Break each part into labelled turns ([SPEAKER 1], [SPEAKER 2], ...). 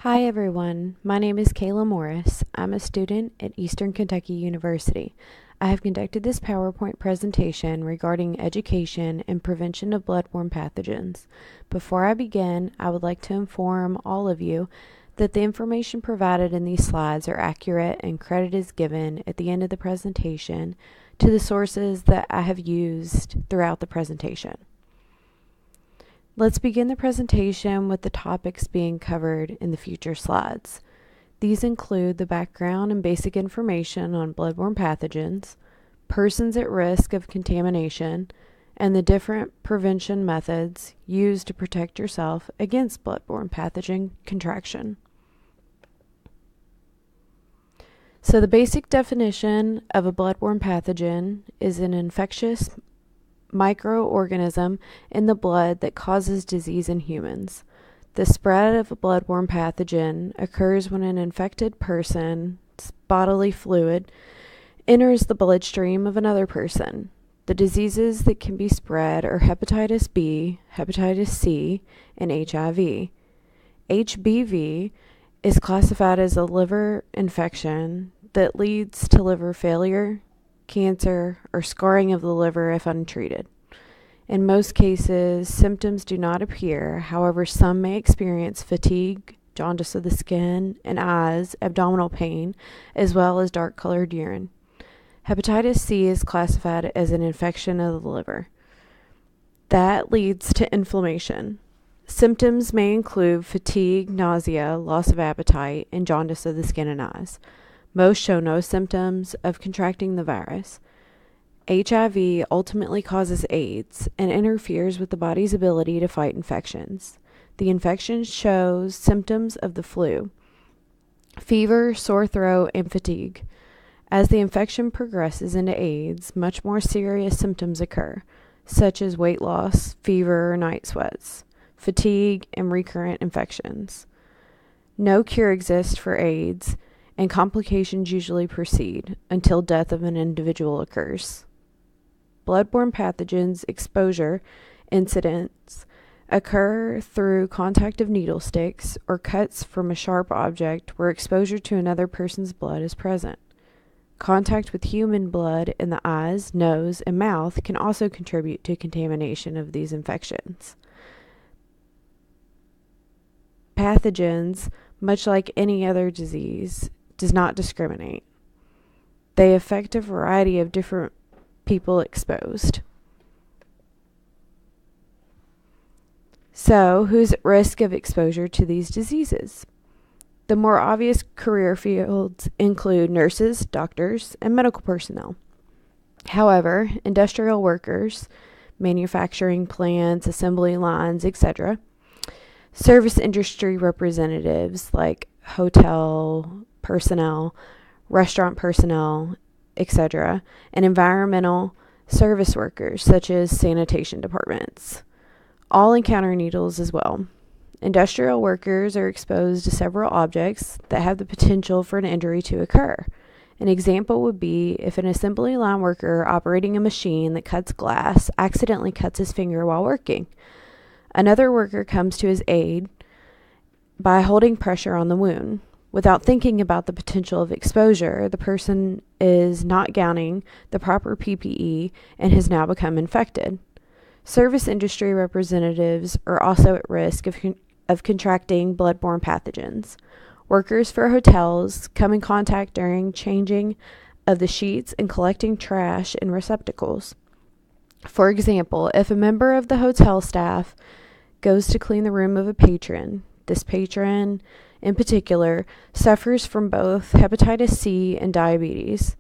[SPEAKER 1] Hi everyone, my name is Kayla Morris. I'm a student at Eastern Kentucky University. I have conducted this PowerPoint presentation regarding education and prevention of bloodborne pathogens. Before I begin, I would like to inform all of you that the information provided in these slides are accurate and credit is given at the end of the presentation to the sources that I have used throughout the presentation. Let's begin the presentation with the topics being covered in the future slides. These include the background and basic information on bloodborne pathogens, persons at risk of contamination, and the different prevention methods used to protect yourself against bloodborne pathogen contraction. So the basic definition of a bloodborne pathogen is an infectious microorganism in the blood that causes disease in humans. The spread of a bloodborne pathogen occurs when an infected person's bodily fluid enters the bloodstream of another person. The diseases that can be spread are hepatitis B, hepatitis C, and HIV. HBV is classified as a liver infection that leads to liver failure, cancer, or scarring of the liver if untreated. In most cases, symptoms do not appear. However, some may experience fatigue, jaundice of the skin and eyes, abdominal pain, as well as dark-colored urine. Hepatitis C is classified as an infection of the liver. That leads to inflammation. Symptoms may include fatigue, nausea, loss of appetite, and jaundice of the skin and eyes. Most show no symptoms of contracting the virus. HIV ultimately causes AIDS and interferes with the body's ability to fight infections. The infection shows symptoms of the flu, fever, sore throat, and fatigue. As the infection progresses into AIDS, much more serious symptoms occur, such as weight loss, fever, night sweats, fatigue, and recurrent infections. No cure exists for AIDS, and complications usually proceed until death of an individual occurs. Bloodborne pathogens exposure incidents occur through contact of needle sticks or cuts from a sharp object where exposure to another person's blood is present. Contact with human blood in the eyes, nose, and mouth can also contribute to contamination of these infections. Pathogens, much like any other disease, does not discriminate. They affect a variety of different people exposed. So, who's at risk of exposure to these diseases? The more obvious career fields include nurses, doctors, and medical personnel. However, industrial workers, manufacturing plants, assembly lines, etc., service industry representatives like hotel personnel, restaurant personnel, etc., and environmental service workers such as sanitation departments. All encounter needles as well. Industrial workers are exposed to several objects that have the potential for an injury to occur. An example would be if an assembly line worker operating a machine that cuts glass accidentally cuts his finger while working. Another worker comes to his aid by holding pressure on the wound. Without thinking about the potential of exposure, the person is not gowning the proper PPE and has now become infected. Service industry representatives are also at risk of contracting bloodborne pathogens. Workers for hotels come in contact during changing of the sheets and collecting trash in receptacles. For example, if a member of the hotel staff goes to clean the room of a patron, this patron in particular suffers from both hepatitis C and diabetes.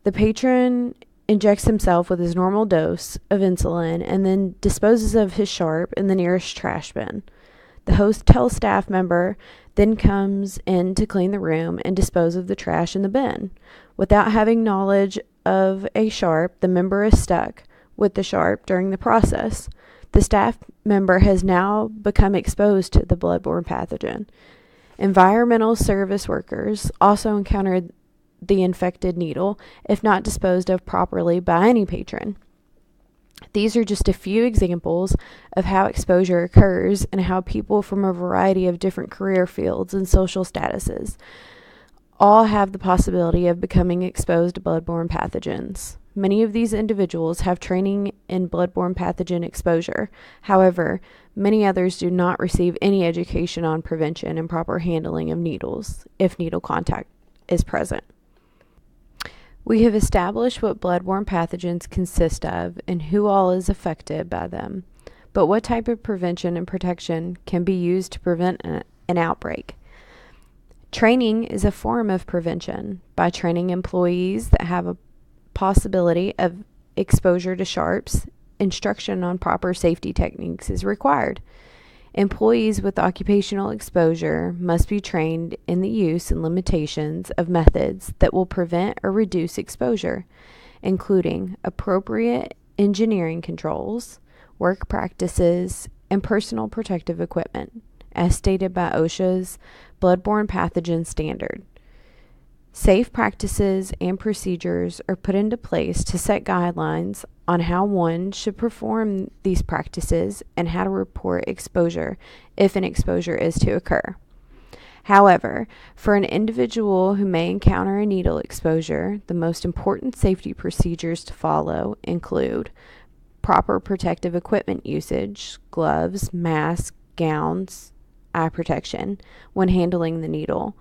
[SPEAKER 1] The patron injects himself with his normal dose of insulin and then disposes of his sharp in the nearest trash bin. The hotel staff member then comes in to clean the room and dispose of the trash in the bin. Without having knowledge of a sharp, the member is stuck with the sharp during the process. The staff member has now become exposed to the bloodborne pathogen. Environmental service workers also encountered the infected needle if not disposed of properly by any patron. These are just a few examples of how exposure occurs and how people from a variety of different career fields and social statuses all have the possibility of becoming exposed to bloodborne pathogens. Many of these individuals have training in bloodborne pathogen exposure. However, many others do not receive any education on prevention and proper handling of needles if needle contact is present. We have established what bloodborne pathogens consist of and who all is affected by them, but what type of prevention and protection can be used to prevent an outbreak? Training is a form of prevention by training employees that have a possibility of exposure to sharps. Instruction on proper safety techniques is required. Employees with occupational exposure must be trained in the use and limitations of methods that will prevent or reduce exposure, including appropriate engineering controls, work practices, and personal protective equipment, as stated by OSHA's Bloodborne Pathogen Standard. Safe practices and procedures are put into place to set guidelines on how one should perform these practices and how to report exposure if an exposure is to occur. However, for an individual who may encounter a needle exposure, the most important safety procedures to follow include proper protective equipment usage, gloves, masks, gowns, eye protection when handling the needle.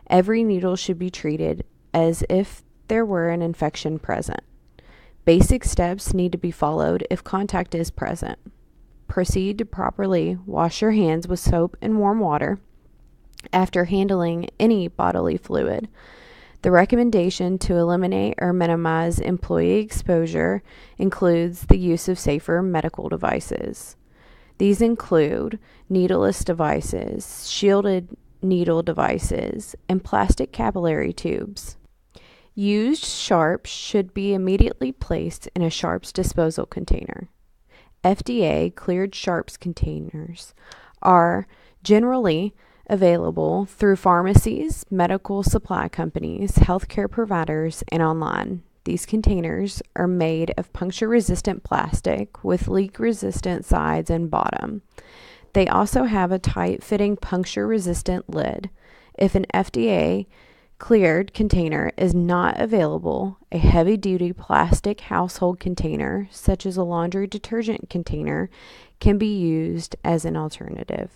[SPEAKER 1] Every needle should be treated as if there were an infection present. Basic steps need to be followed if contact is present. Proceed to properly wash your hands with soap and warm water after handling any bodily fluid. The recommendation to eliminate or minimize employee exposure includes the use of safer medical devices. These include needleless devices, shielded needle devices, and plastic capillary tubes. Used sharps should be immediately placed in a sharps disposal container. FDA cleared sharps containers are generally available through pharmacies, medical supply companies, healthcare providers, and online. These containers are made of puncture-resistant plastic with leak-resistant sides and bottom. They also have a tight-fitting puncture-resistant lid. If an FDA-cleared container is not available, a heavy-duty plastic household container, such as a laundry detergent container, can be used as an alternative.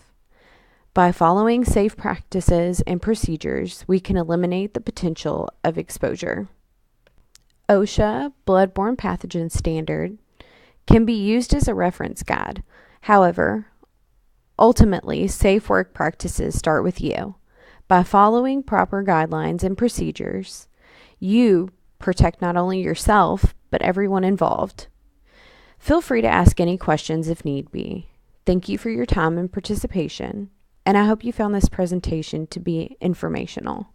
[SPEAKER 1] By following safe practices and procedures, we can eliminate the potential of exposure. OSHA Bloodborne Pathogen Standard can be used as a reference guide. However, ultimately, safe work practices start with you. By following proper guidelines and procedures, you protect not only yourself, but everyone involved. Feel free to ask any questions if need be. Thank you for your time and participation, and I hope you found this presentation to be informational.